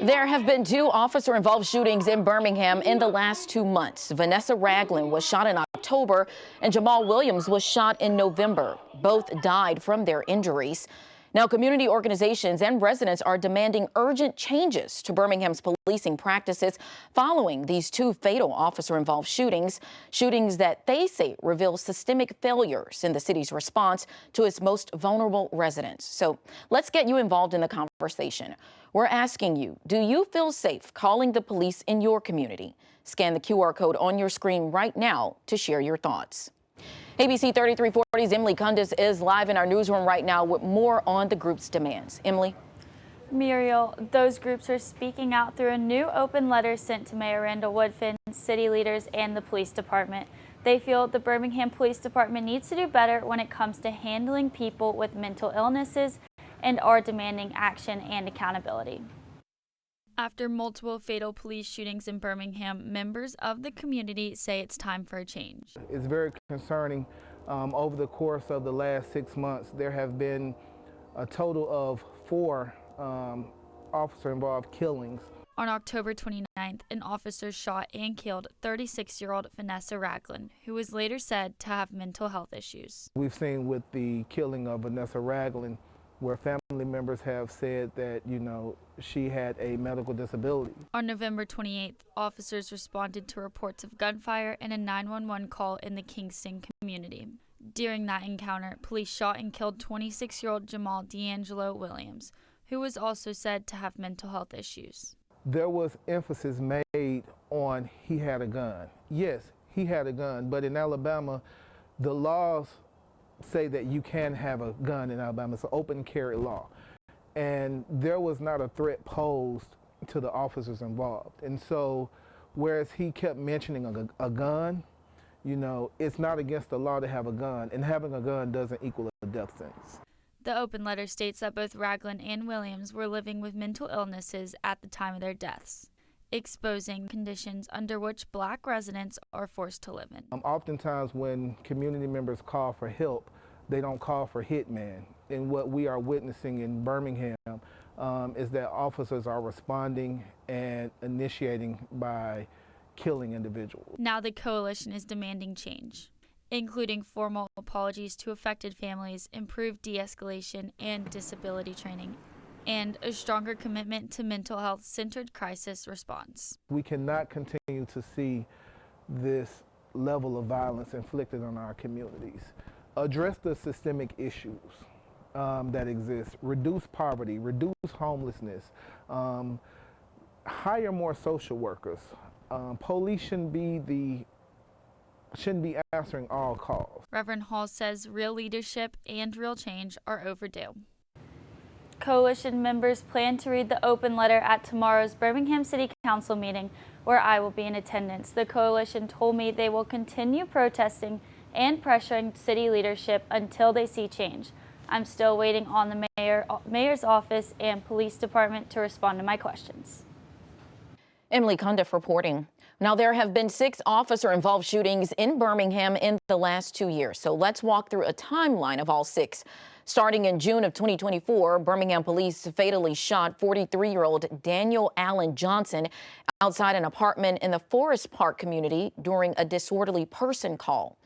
There have been two officer-involved shootings in Birmingham in the last 2 months. Vanessa Ragland was shot in October and Jamal Williams was shot in November. Both died from their injuries. Now, community organizations and residents are demanding urgent changes to Birmingham's policing practices following these two fatal officer-involved shootings that they say reveal systemic failures in the city's response to its most vulnerable residents. So let's get you involved in the conversation. We're asking you, do you feel safe calling the police in your community? Scan the QR code on your screen right now to share your thoughts. ABC 3340's Emily Kundis is live in our newsroom right now with more on the group's demands. Emily? Muriel, those groups are speaking out through a new open letter sent to Mayor Randall Woodfin, city leaders, and the police department. They feel the Birmingham Police Department needs to do better when it comes to handling people with mental illnesses and are demanding action and accountability. After multiple fatal police shootings in Birmingham, members of the community say it's time for a change. It's very concerning. Over the course of the last 6 months, there have been a total of 4 officer-involved killings. On October 29th, an officer shot and killed 36-year-old Vanessa Ragland, who was later said to have mental health issues. We've seen with the killing of Vanessa Ragland, where family members have said that, she had a medical disability. On November 28th, officers responded to reports of gunfire and a 911 call in the Kingston community. During that encounter, police shot and killed 26-year-old Jamal D'Angelo Williams, who was also said to have mental health issues. There was emphasis made on he had a gun. Yes, he had a gun, but in Alabama, the laws say that you can have a gun in Alabama. It's an open carry law. And there was not a threat posed to the officers involved. And so, whereas he kept mentioning a gun, it's not against the law to have a gun, and having a gun doesn't equal a death sentence. The open letter states that both Ragland and Williams were living with mental illnesses at the time of their deaths, exposing conditions under which Black residents are forced to live in. Oftentimes when community members call for help, they don't call for hitman. And what we are witnessing in Birmingham is that officers are responding and initiating by killing individuals. Now the coalition is demanding change, including formal apologies to affected families, improved de-escalation and disability training, and a stronger commitment to mental health-centered crisis response. We cannot continue to see this level of violence inflicted on our communities. Address the systemic issues that exist. Reduce poverty, reduce homelessness, hire more social workers. Police shouldn't be answering all calls. Reverend Hall says real leadership and real change are overdue. Coalition members plan to read the open letter at tomorrow's Birmingham City Council meeting, where I will be in attendance. The coalition told me they will continue protesting and pressuring city leadership until they see change. I'm still waiting on the mayor's office and police department to respond to my questions. Emily Kundis reporting. Now, there have been 6 officer-involved shootings in Birmingham in the last 2 years. So let's walk through a timeline of all 6. Starting in June of 2024, Birmingham police fatally shot 43-year-old Daniel Allen Johnson outside an apartment in the Forest Park community during a disorderly person call.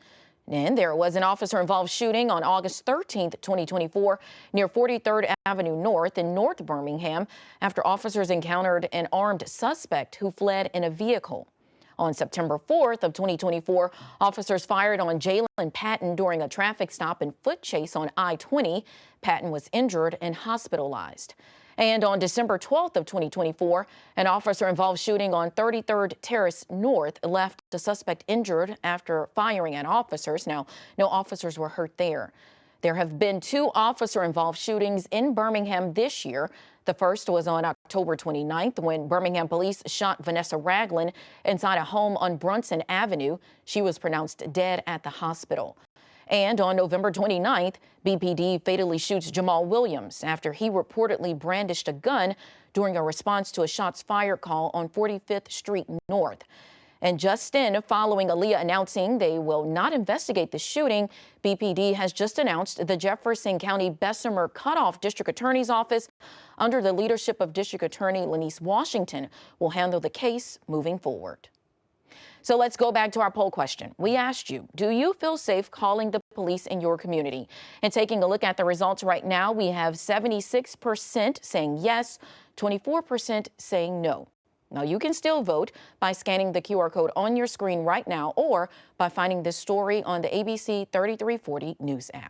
And there was an officer-involved shooting on August 13th, 2024, near 43rd Avenue North in North Birmingham after officers encountered an armed suspect who fled in a vehicle. On September 4th of 2024, officers fired on Jalen Patton during a traffic stop and foot chase on I-20. Patton was injured and hospitalized. And on December 12th of 2024, an officer-involved shooting on 33rd Terrace North left a suspect injured after firing at officers. Now, no officers were hurt there. There have been 2 officer-involved shootings in Birmingham this year. The first was on October 29th when Birmingham police shot Vanessa Ragland inside a home on Brunson Avenue. She was pronounced dead at the hospital. And on November 29th, BPD fatally shoots Jamal Williams after he reportedly brandished a gun during a response to a shots fired call on 45th Street North. And just in, following Aaliyah announcing they will not investigate the shooting, BPD has just announced the Jefferson County Bessemer Cutoff District Attorney's Office, under the leadership of District Attorney Lenise Washington, will handle the case moving forward. So let's go back to our poll question. We asked you, do you feel safe calling the police in your community? And taking a look at the results right now, we have 76% saying yes, 24% saying no. Now, you can still vote by scanning the QR code on your screen right now or by finding this story on the ABC 3340 News app.